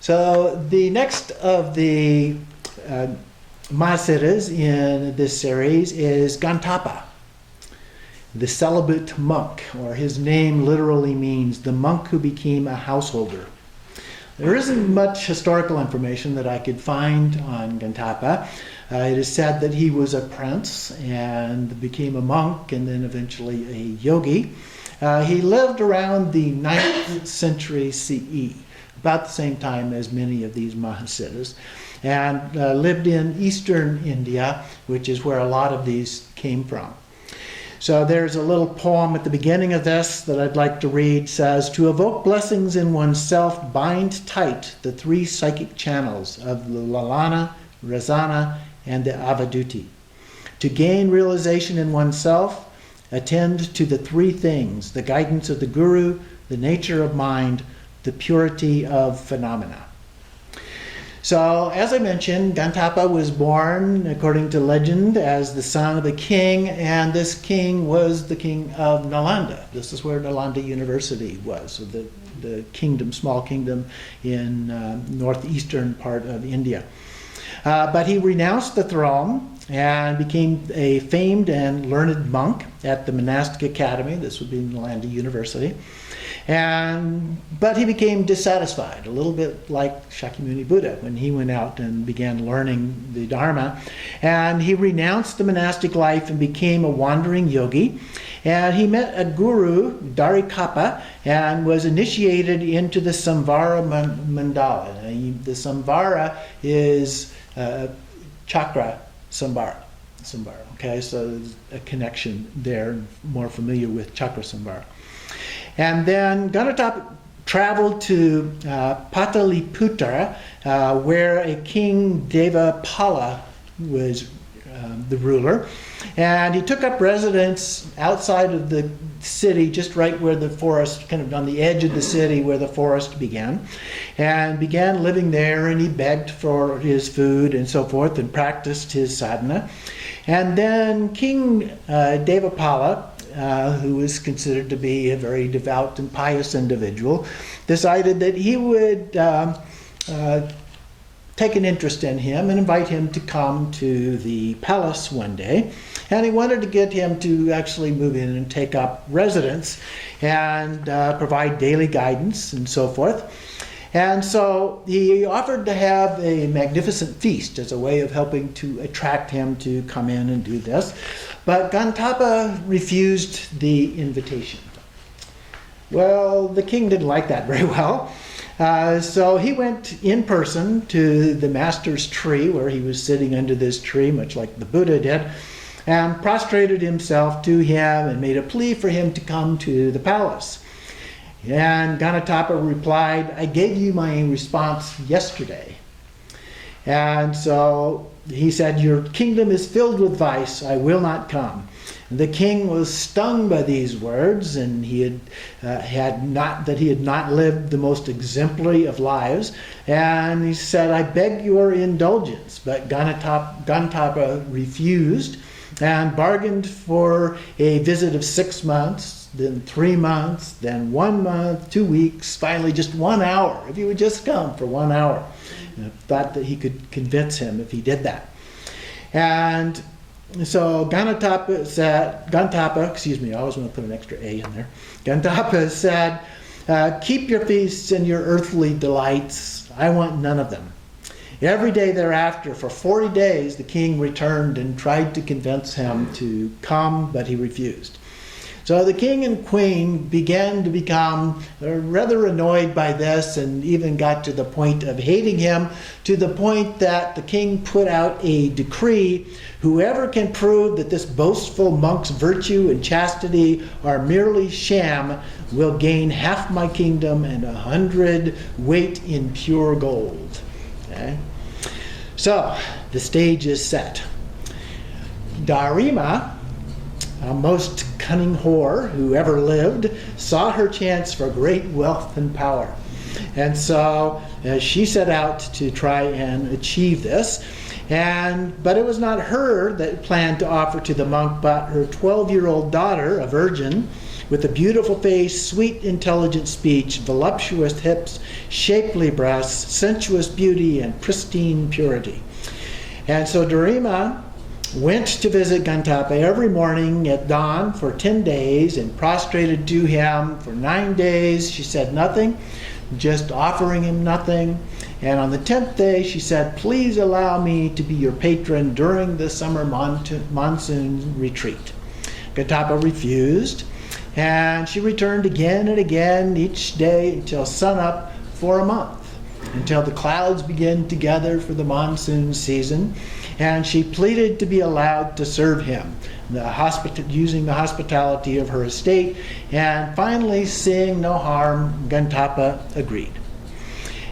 So the next of the Mahasiddhas in this series is Ghantapa, the celibate monk, or his name literally means the monk who became a householder. There isn't much historical information that I could find on Ghantapa. It is said that he was a prince and became a monk and then eventually a yogi. He lived around the 9th century CE, about the same time as many of these Mahasiddhas, and lived in eastern India, which is where a lot of these came from. So there's a little poem at the beginning of this that I'd like to read. It says, "To evoke blessings in oneself, bind tight the 3 psychic channels of the Lalana, Rasana, and the Avaduti. To gain realization in oneself, attend to the 3 things, the guidance of the Guru, the nature of mind, the purity of phenomena." So, as I mentioned, Ghantapa was born, according to legend, as the son of a king, and this king was the king of Nalanda. This is where Nalanda University was, so the kingdom, small kingdom in northeastern part of India. But he renounced the throne and became a famed and learned monk at the monastic academy. This would be Nalanda University. But he became dissatisfied, a little bit like Shakyamuni Buddha when he went out and began learning the Dharma. And he renounced the monastic life and became a wandering yogi. And he met a guru, Gapa, and was initiated into the Samvara Mandala. The Samvara is chakra Samvara. Okay, so there's a connection there, more familiar with chakra Samvara. And then Ghantapa traveled to Pataliputra, where a king Devapala was the ruler. And he took up residence outside of the city, just right where the forest, kind of on the edge of the city where the forest began, and began living there, and he begged for his food and so forth and practiced his sadhana. And then King Devapala, who was considered to be a very devout and pious individual, decided that he would take an interest in him and invite him to come to the palace one day. And he wanted to get him to actually move in and take up residence and provide daily guidance and so forth. And so he offered to have a magnificent feast as a way of helping to attract him to come in and do this. But Ghantapa refused the invitation. Well, the king didn't like that very well. So he went in person to the master's tree, where he was sitting under this tree, much like the Buddha did, and prostrated himself to him and made a plea for him to come to the palace. And Ghantapa replied, "I gave you my response yesterday." And so he said, "Your kingdom is filled with vice. I will not come." The king was stung by these words, and he had not lived the most exemplary of lives. And he said, "I beg your indulgence." But Ghantapa refused and bargained for a visit of 6 months, then 3 months, then 1 month, 2 weeks, finally just 1 hour. If he would just come for 1 hour. And thought that he could convince him if he did that. And so Ghantapa, I always want to put an extra A in there. Ghantapa said, "Keep your feasts and your earthly delights. I want none of them." Every day thereafter, for 40 days, the king returned and tried to convince him to come, but he refused. So the king and queen began to become rather annoyed by this, and even got to the point of hating him, to the point that the king put out a decree: whoever can prove that this boastful monk's virtue and chastity are merely sham will gain half my kingdom and 100 weight in pure gold. Okay? So the stage is set. Darma, a most cunning whore who ever lived, saw her chance for great wealth and power. And so she set out to try and achieve this. But it was not her that planned to offer to the monk, but her 12-year-old daughter, a virgin, with a beautiful face, sweet, intelligent speech, voluptuous hips, shapely breasts, sensuous beauty, and pristine purity. And so Darma went to visit Ghantapa every morning at dawn for 10 days and prostrated to him for 9 days. She said nothing, just offering him nothing. And on the 10th day, she said, "Please allow me to be your patron during the summer monsoon retreat." Ghantapa refused, and she returned again and again each day until sunup for a month, until the clouds began to gather for the monsoon season, and she pleaded to be allowed to serve him, using the hospitality of her estate, and finally, seeing no harm, Ghantapa agreed.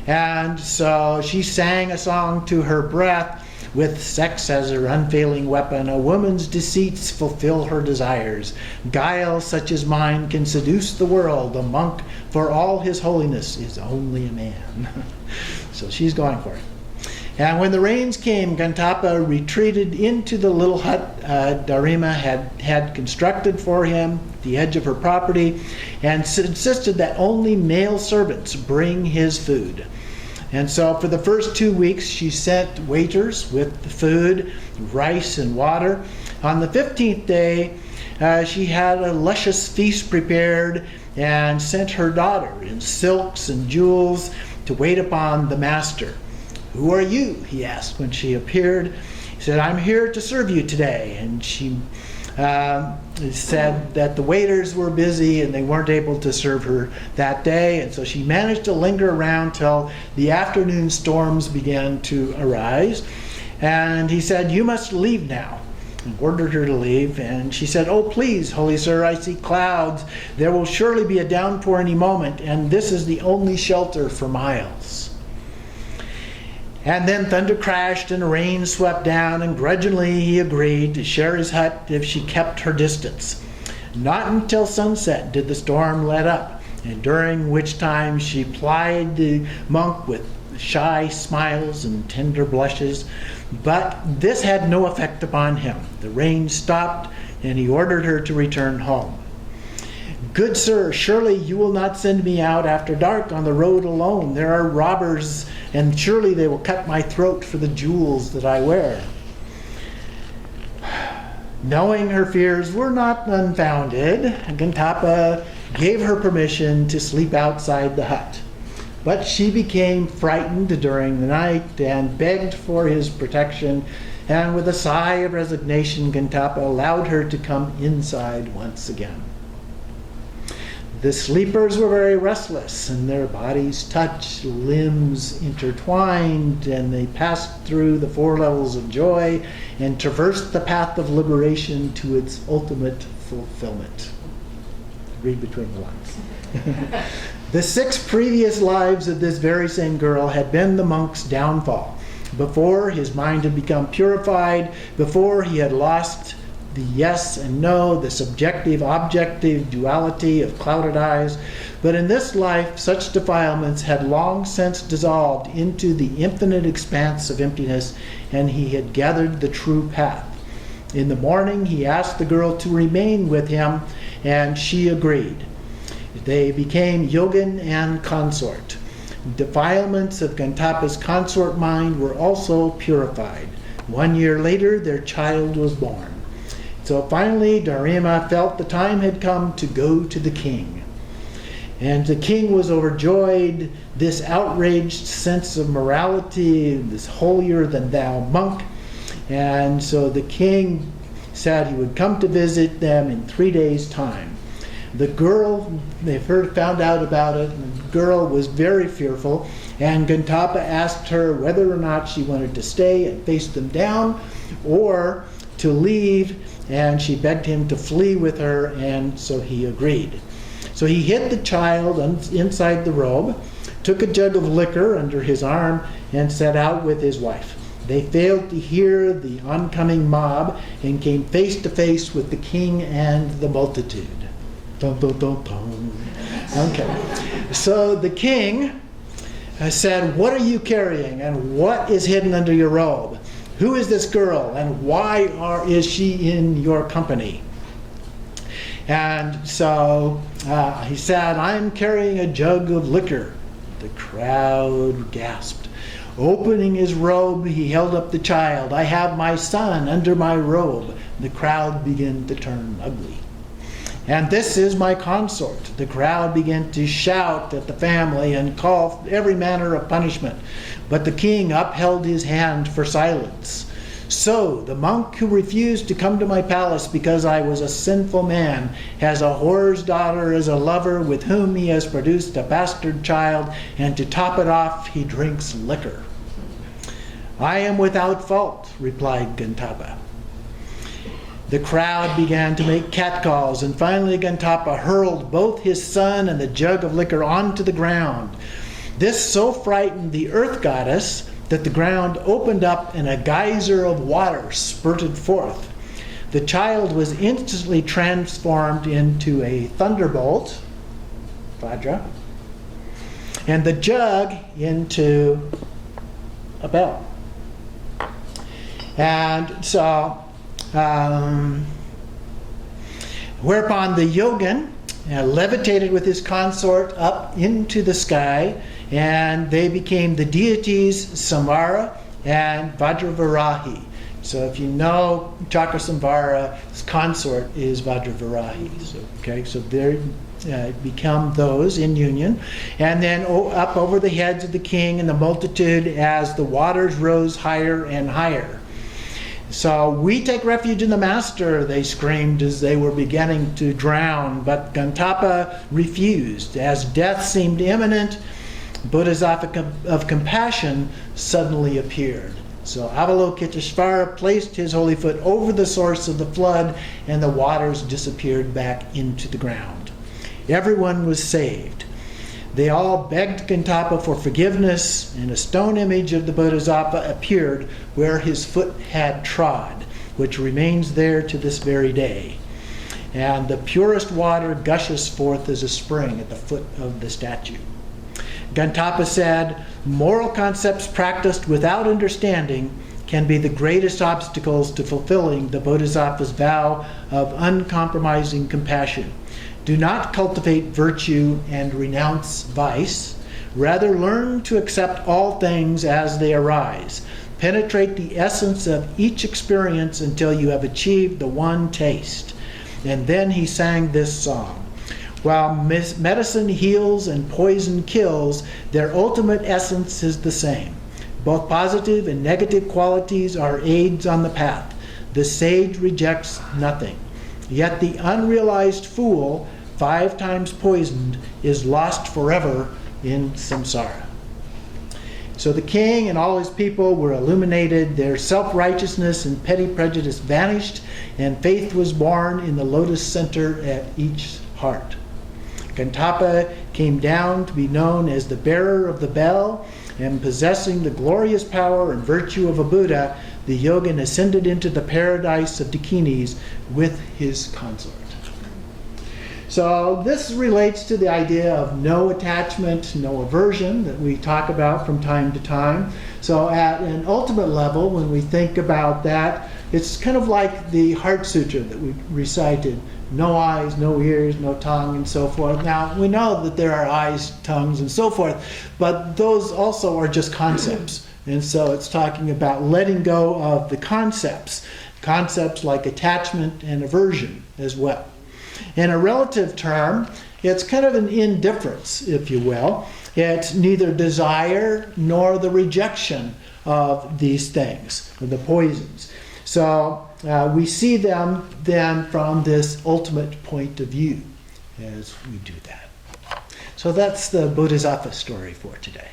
And so she sang a song to her breath, with sex as her unfailing weapon. "A woman's deceits fulfill her desires. Guile such as mine can seduce the world. A monk, for all his holiness, is only a man." So she's going for it. And when the rains came, Ghantapa retreated into the little hut Darma had constructed for him at the edge of her property, and insisted that only male servants bring his food. And so for the first 2 weeks, she sent waiters with the food, rice and water. On the 15th day, she had a luscious feast prepared and sent her daughter in silks and jewels to wait upon the master. "Who are you?" he asked when she appeared. He said, "I'm here to serve you today." And she said that the waiters were busy and they weren't able to serve her that day, and so she managed to linger around till the afternoon storms began to arise. And he said, "You must leave now," and ordered her to leave. And she said, "Oh, please, holy sir, I see clouds. There will surely be a downpour any moment, and this is the only shelter for miles." And then thunder crashed and rain swept down, and grudgingly he agreed to share his hut if she kept her distance. Not until sunset did the storm let up, and during which time she plied the monk with shy smiles and tender blushes. But this had no effect upon him. The rain stopped, and he ordered her to return home. "Good sir, surely you will not send me out after dark on the road alone. There are robbers, and surely they will cut my throat for the jewels that I wear." Knowing her fears were not unfounded, Ghantapa gave her permission to sleep outside the hut. But she became frightened during the night and begged for his protection, and with a sigh of resignation, Ghantapa allowed her to come inside once again. The sleepers were very restless, and their bodies touched, limbs intertwined, and they passed through the 4 levels of joy and traversed the path of liberation to its ultimate fulfillment. Read between the lines. The 6 previous lives of this very same girl had been the monk's downfall. Before, his mind had become purified. Before, he had lost the yes and no, the subjective objective duality of clouded eyes. But in this life, such defilements had long since dissolved into the infinite expanse of emptiness, and he had gathered the true path. In the morning, he asked the girl to remain with him, and she agreed. They became yogin and consort. Defilements of Ghantapa's consort mind were also purified. 1 year later, their child was born. So finally, Darma felt the time had come to go to the king. And the king was overjoyed. This outraged sense of morality, this holier-than-thou monk. And so the king said he would come to visit them in 3 days' time. The girl, they found out about it, and the girl was very fearful. And Ghantapa asked her whether or not she wanted to stay and face them down or to leave, and she begged him to flee with her, and so he agreed. So he hid the child inside the robe, took a jug of liquor under his arm, and set out with his wife. They failed to hear the oncoming mob and came face to face with the king and the multitude. Dun, dun, dun, dun. Okay. So the king said, "What are you carrying, and what is hidden under your robe? Who is this girl, and why is she in your company?" And so he said, "I'm carrying a jug of liquor." The crowd gasped. Opening his robe, he held up the child. "I have my son under my robe." The crowd began to turn ugly. "And this is my consort." The crowd began to shout at the family and call every manner of punishment. But the king upheld his hand for silence. "So, the monk who refused to come to my palace because I was a sinful man has a whore's daughter as a lover with whom he has produced a bastard child, and to top it off, he drinks liquor." "I am without fault," replied Ghantapa. The crowd began to make catcalls, and finally Ghantapa hurled both his son and the jug of liquor onto the ground. This so frightened the earth goddess that the ground opened up and a geyser of water spurted forth. The child was instantly transformed into a thunderbolt, Vajra, and the jug into a bell. And so, whereupon the yogin levitated with his consort up into the sky, and they became the deities Samvara and Vajravarahi. So if you know Chakrasamvara's consort is Vajravarahi. So they become those in union. And then up over the heads of the king and the multitude as the waters rose higher and higher. "So we take refuge in the master," they screamed as they were beginning to drown. But Ghantapa refused. As death seemed imminent, Bodhisattva of compassion suddenly appeared. So Avalokiteshvara placed his holy foot over the source of the flood, and the waters disappeared back into the ground. Everyone was saved. They all begged Ghantapa for forgiveness, and a stone image of the Bodhisattva appeared where his foot had trod, which remains there to this very day. And the purest water gushes forth as a spring at the foot of the statue. Ghantapa said, "Moral concepts practiced without understanding can be the greatest obstacles to fulfilling the Bodhisattva's vow of uncompromising compassion. Do not cultivate virtue and renounce vice. Rather, learn to accept all things as they arise. Penetrate the essence of each experience until you have achieved the one taste." And then he sang this song. "While medicine heals and poison kills, their ultimate essence is the same. Both positive and negative qualities are aids on the path. The sage rejects nothing. Yet the unrealized fool, 5 times poisoned, is lost forever in samsara." So the king and all his people were illuminated, their self-righteousness and petty prejudice vanished, and faith was born in the lotus center at each heart. Ghantapa came down to be known as the bearer of the bell, and possessing the glorious power and virtue of a Buddha, the yogin ascended into the paradise of Dakinis with his consort. So this relates to the idea of no attachment, no aversion that we talk about from time to time. So at an ultimate level, when we think about that, it's kind of like the Heart Sutra that we recited. No eyes, no ears, no tongue, and so forth. Now, we know that there are eyes, tongues, and so forth, but those also are just concepts. And so it's talking about letting go of the concepts like attachment and aversion as well. In a relative term, it's kind of an indifference, if you will. It's neither desire nor the rejection of these things, the poisons. So we see them then from this ultimate point of view as we do that. So that's the Bodhisattva story for today.